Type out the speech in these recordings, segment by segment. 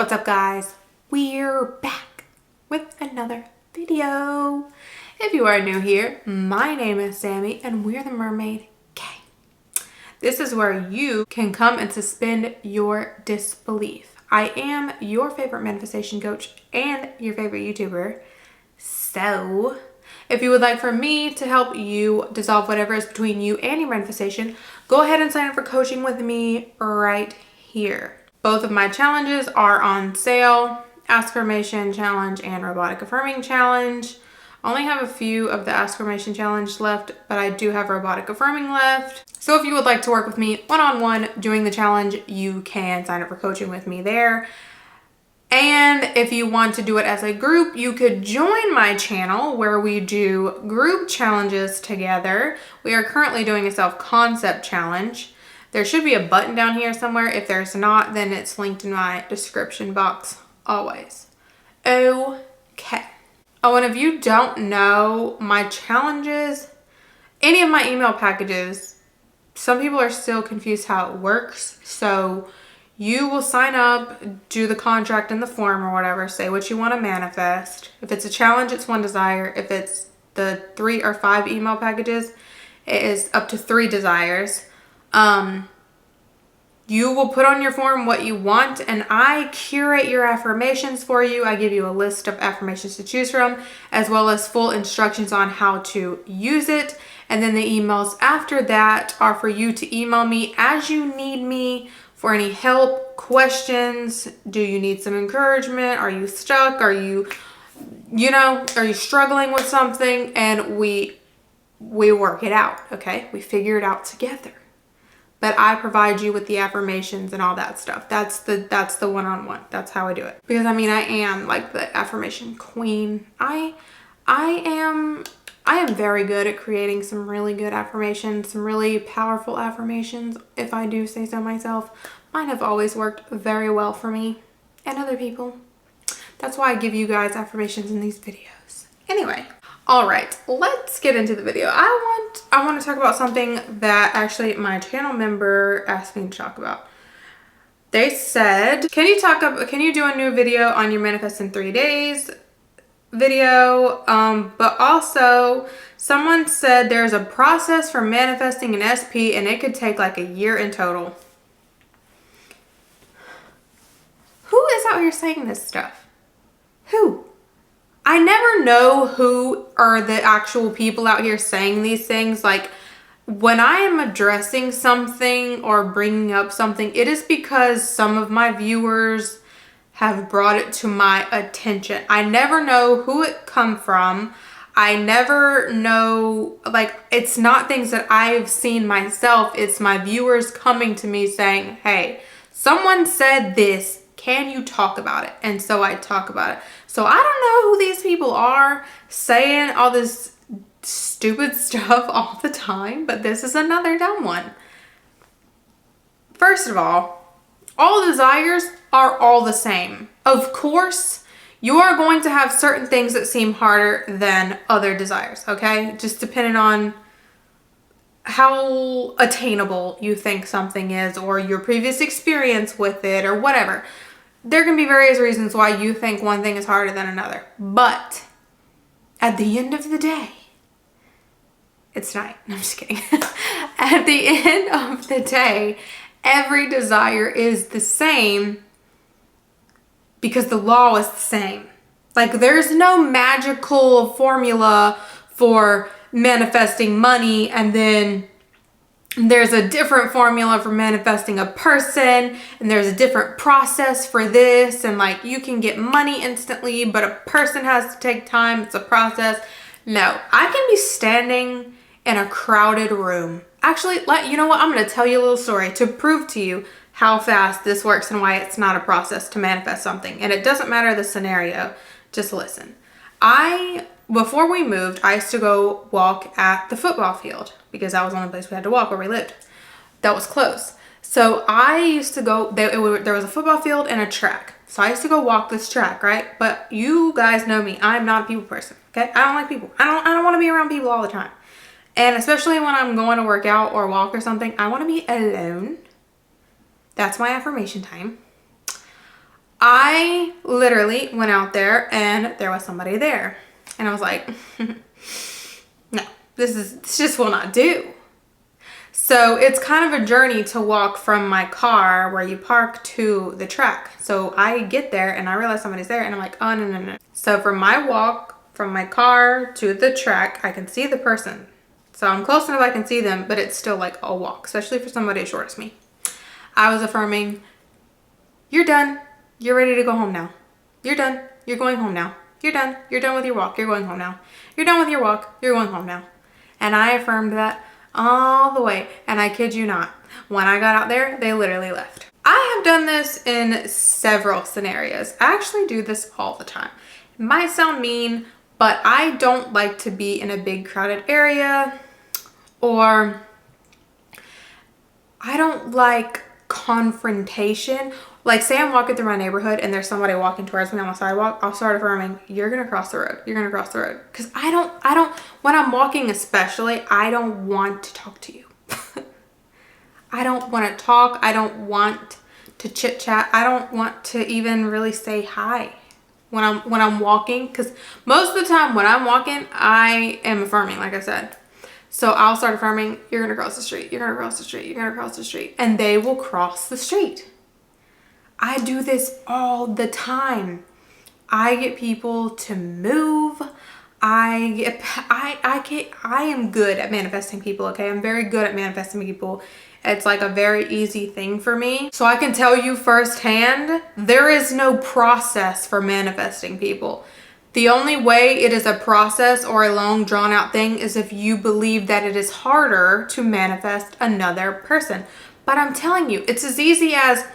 What's up, guys? We're back with another video. If you are new here, my name is Sammy and we're the Mermaid Gang. This is where you can come and suspend your disbelief. I am your favorite manifestation coach and your favorite YouTuber. So if you would like for me to help you dissolve whatever is between you and your manifestation, go ahead and sign up for coaching with me right here. Both of my challenges are on sale. Affirmation challenge and robotic affirming challenge. I only have a few of the affirmation challenge left, but I do have robotic affirming left. So if you would like to work with me one-on-one doing the challenge, you can sign up for coaching with me there. And if you want to do it as a group, you could join my channel where we do group challenges together. We are currently doing a self-concept challenge. There should be a button down here somewhere. If there's not, then it's linked in my description box always. Okay. Oh, and if you don't know, my challenges, any of my email packages, some people are still confused how it works. So you will sign up, do the contract in the form or whatever, say what you want to manifest. If it's a challenge, it's one desire. If it's the 3 or 5 email packages, it is up to 3 desires. You will put on your form what you want and I curate your affirmations for you. I give you a list of affirmations to choose from, as well as full instructions on how to use it. And then the emails after that are for you to email me as you need me for any help, questions. Do you need some encouragement? Are you stuck? Are you struggling with something? And we work it out, okay? We figure it out together. But I provide you with the affirmations and all that stuff. That's the one-on-one. That's how I do it. Because I mean, I am like the affirmation queen. I am very good at creating some really good affirmations, some really powerful affirmations, if I do say so myself. Mine have always worked very well for me and other people. That's why I give you guys affirmations in these videos. Anyway. All right, let's get into the video. I want to talk about something that actually my channel member asked me to talk about. They said, can you do a new video on your manifest in 3 days video? But also someone said there's a process for manifesting an SP and it could take like a year in total. Who is out here saying this stuff? Who? I never know who are the actual people out here saying these things. Like when I am addressing something or bringing up something, it is because some of my viewers have brought it to my attention. I never know who it come from. I never know, like, it's not things that I've seen myself. It's my viewers coming to me saying, hey, someone said this. Can you talk about it? And so I talk about it. So I don't know who these people are saying all this stupid stuff all the time, but this is another dumb one. First of all desires are all the same. Of course, you are going to have certain things that seem harder than other desires, okay? Just depending on how attainable you think something is or your previous experience with it or whatever. There can be various reasons why you think one thing is harder than another. But at the end of the day, it's night. I'm just kidding. At the end of the day, every desire is the same because the law is the same. Like there's no magical formula for manifesting money and then there's a different formula for manifesting a person and there's a different process for this, and like you can get money instantly but a person has to take time. It's a process. No, I can be standing in a crowded room. Actually, you know what? I'm going to tell you a little story to prove to you how fast this works and why it's not a process to manifest something. And it doesn't matter the scenario. Just listen. Before we moved, I used to go walk at the football field because that was the only place we had to walk where we lived. That was close. So I used to go, there was a football field and a track. So I used to go walk this track, right? But you guys know me. I'm not a people person, okay? I don't like people. I don't want to be around people all the time. And especially when I'm going to work out or walk or something, I want to be alone. That's my affirmation time. I literally went out there and there was somebody there. And I was like, no, this just will not do. So it's kind of a journey to walk from my car where you park to the track. So I get there and I realize somebody's there and I'm like, oh, no, no, no. So from my walk from my car to the track, I can see the person. So I'm close enough I can see them, but it's still like a walk, especially for somebody as short as me. I was affirming, you're done. You're ready to go home now. You're done. You're going home now. You're done. You're done with your walk. You're going home now. You're done with your walk. You're going home now. And I affirmed that all the way. And I kid you not, when I got out there, they literally left. I have done this in several scenarios. I actually do this all the time. It might sound mean, but I don't like to be in a big crowded area, or I don't like confrontation. Like, say I'm walking through my neighborhood and there's somebody walking towards me on the sidewalk, I'll start affirming, you're gonna cross the road. You're gonna cross the road. Because I don't, when I'm walking especially, I don't want to talk to you. I don't want to talk. I don't want to chit chat. I don't want to even really say hi when I'm walking. Because most of the time when I'm walking, I am affirming, like I said. So I'll start affirming, you're gonna cross the street. You're gonna cross the street. You're gonna cross the street. And they will cross the street. I do this all the time. I get people to move. I am good at manifesting people, okay? I'm very good at manifesting people. It's like a very easy thing for me. So I can tell you firsthand, there is no process for manifesting people. The only way it is a process or a long drawn out thing is if you believe that it is harder to manifest another person. But I'm telling you, it's as easy as,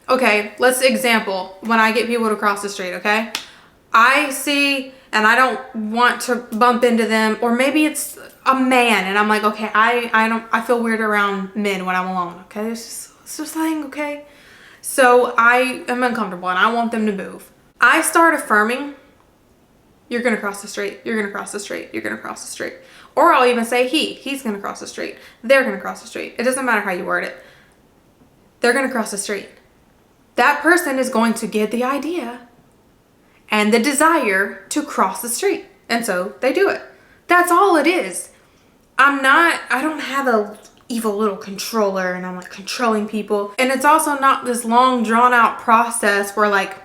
okay, let's example when I get people to cross the street, okay? I see and I don't want to bump into them, or maybe it's a man and I'm like, okay, I feel weird around men when I'm alone, okay? It's just a thing, okay? So I am uncomfortable and I want them to move. I start affirming, you're gonna cross the street, you're gonna cross the street, you're gonna cross the street. Or I'll even say he's gonna cross the street, they're gonna cross the street. It doesn't matter how you word it. They're gonna cross the street. That person is going to get the idea and the desire to cross the street. And so they do it. That's all it is. I don't have a evil little controller and I'm like controlling people. And it's also not this long drawn out process where like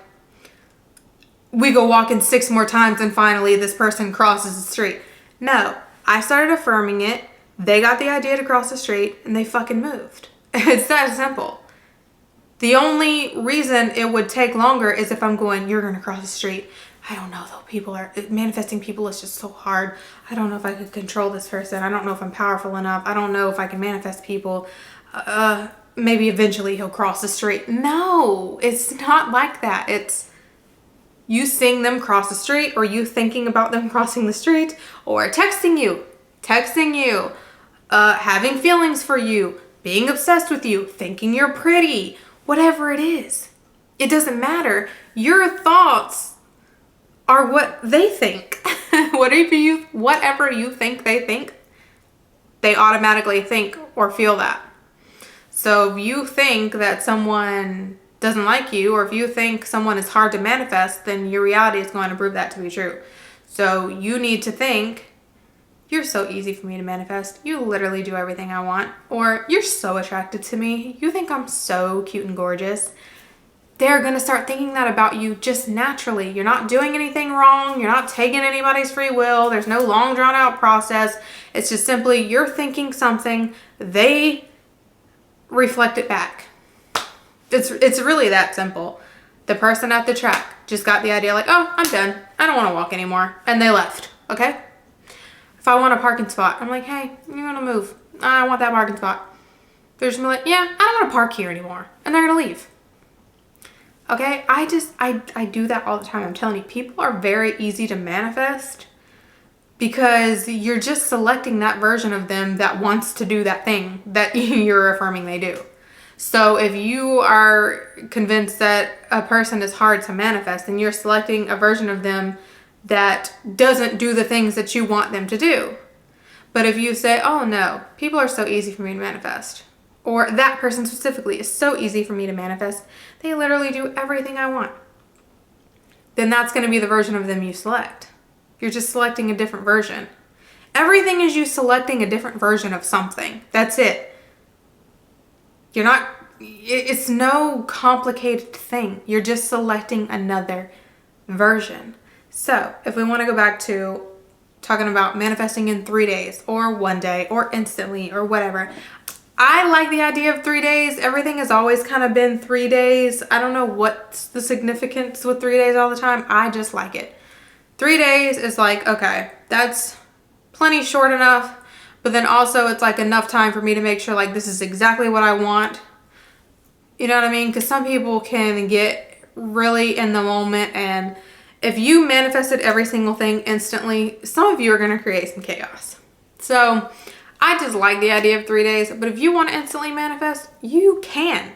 we go walking 6 more times and finally this person crosses the street. No, I started affirming it. They got the idea to cross the street and they fucking moved. It's that simple. The only reason it would take longer is if I'm going, you're going to cross the street. I don't know though, manifesting people is just so hard. I don't know if I could control this person. I don't know if I'm powerful enough. I don't know if I can manifest people. Maybe eventually he'll cross the street. No, it's not like that. It's you seeing them cross the street, or you thinking about them crossing the street, or texting you, having feelings for you, being obsessed with you, thinking you're pretty. Whatever it is, it doesn't matter. Your thoughts are what they think. Whatever you think they think, they automatically think or feel that. So if you think that someone doesn't like you, or if you think someone is hard to manifest, then your reality is going to prove that to be true. So you need to think, you're so easy for me to manifest. You literally do everything I want. Or you're so attracted to me. You think I'm so cute and gorgeous. They're going to start thinking that about you just naturally. You're not doing anything wrong. You're not taking anybody's free will. There's no long drawn out process. It's just simply you're thinking something. They reflect it back. It's really that simple. The person at the track just got the idea like, oh, I'm done. I don't want to walk anymore. And they left. Okay? If I want a parking spot, I'm like, hey, you want to move? I want that parking spot. They're just gonna be like, yeah, I don't want to park here anymore. And they're going to leave. Okay? I do that all the time. I'm telling you, people are very easy to manifest because you're just selecting that version of them that wants to do that thing that you're affirming they do. So if you are convinced that a person is hard to manifest, then you're selecting a version of them that doesn't do the things that you want them to do. But if you say, oh no, people are so easy for me to manifest, or that person specifically is so easy for me to manifest, they literally do everything I want. then that's going to be the version of them you select. You're just selecting a different version. Everything is you selecting a different version of something. That's it. You're not, it's no complicated thing. You're just selecting another version. So if we want to go back to talking about manifesting in 3 days or 1 day or instantly or whatever, I like the idea of 3 days. Everything has always kind of been 3 days. I don't know what's the significance with 3 days all the time. I just like it. 3 days is like, okay, that's plenty short enough, but then also it's like enough time for me to make sure like this is exactly what I want. You know what I mean? Because some people can get really in the moment, and if you manifested every single thing instantly, some of you are going to create some chaos. So I just like the idea of 3 days, but if you want to instantly manifest, you can.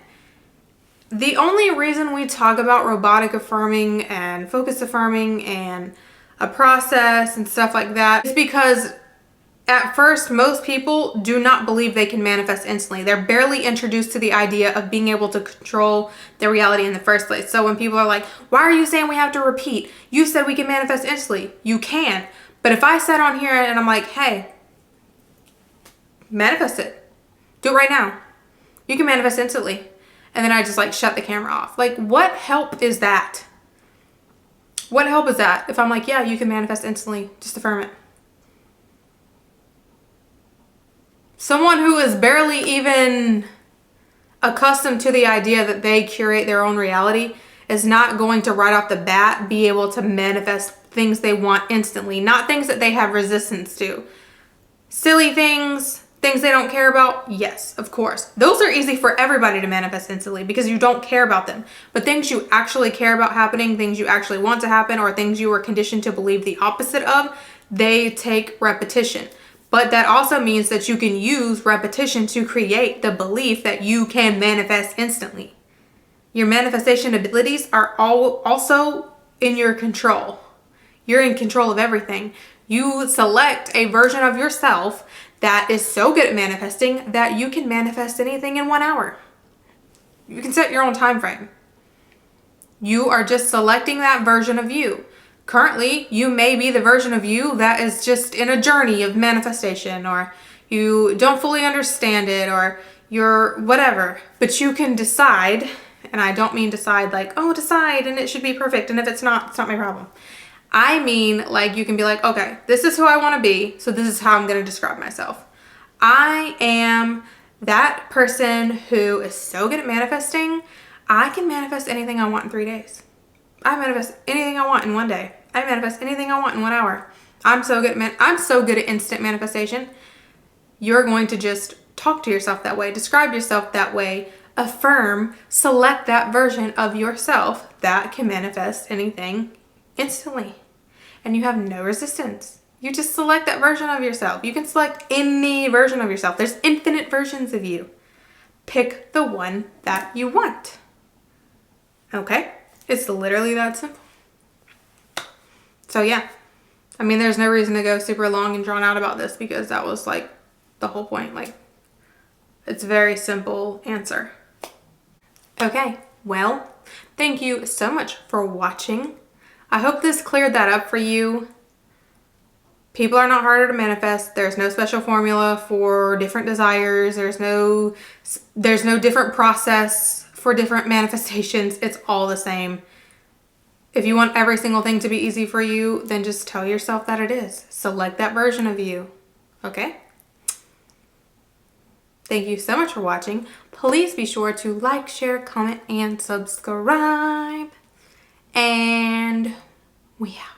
The only reason we talk about robotic affirming and focus affirming and a process and stuff like that is because at first, most people do not believe they can manifest instantly. They're barely introduced to the idea of being able to control their reality in the first place. So when people are like, why are you saying we have to repeat? You said we can manifest instantly. You can. But if I sat on here and I'm like, hey, manifest it. Do it right now. You can manifest instantly. And then I just like shut the camera off. Like, what help is that? What help is that if I'm like, yeah, you can manifest instantly, just affirm it? Someone who is barely even accustomed to the idea that they curate their own reality is not going to right off the bat be able to manifest things they want instantly, not things that they have resistance to. Silly things, things they don't care about, yes, of course. Those are easy for everybody to manifest instantly because you don't care about them. But things you actually care about happening, things you actually want to happen, or things you were conditioned to believe the opposite of, they take repetition. But that also means that you can use repetition to create the belief that you can manifest instantly. Your manifestation abilities are also in your control. You're in control of everything. You select a version of yourself that is so good at manifesting that you can manifest anything in 1 hour. You can set your own time frame. You are just selecting that version of you. Currently, you may be the version of you that is just in a journey of manifestation, or you don't fully understand it, or you're whatever. But you can decide, and I don't mean decide like, oh, decide and it should be perfect, and if it's not my problem. I mean, like, you can be like, okay, this is who I want to be, so this is how I'm going to describe myself. I am that person who is so good at manifesting. I can manifest anything I want in 3 days. I manifest anything I want in 1 day. I manifest anything I want in 1 hour. I'm so good at instant manifestation. You're going to just talk to yourself that way, describe yourself that way, affirm, select that version of yourself that can manifest anything instantly. And you have no resistance. You just select that version of yourself. You can select any version of yourself. There's infinite versions of you. Pick the one that you want. Okay? It's literally that simple. So yeah, I mean, there's no reason to go super long and drawn out about this because that was like the whole point. Like, it's a very simple answer. Okay, well, thank you so much for watching. I hope this cleared that up for you. People are not harder to manifest. There's no special formula for different desires. There's no different process for different manifestations. It's all the same. If you want every single thing to be easy for you, then just tell yourself that it is. Select that version of you. Okay? Thank you so much for watching. Please be sure to like, share, comment, and subscribe. And we out.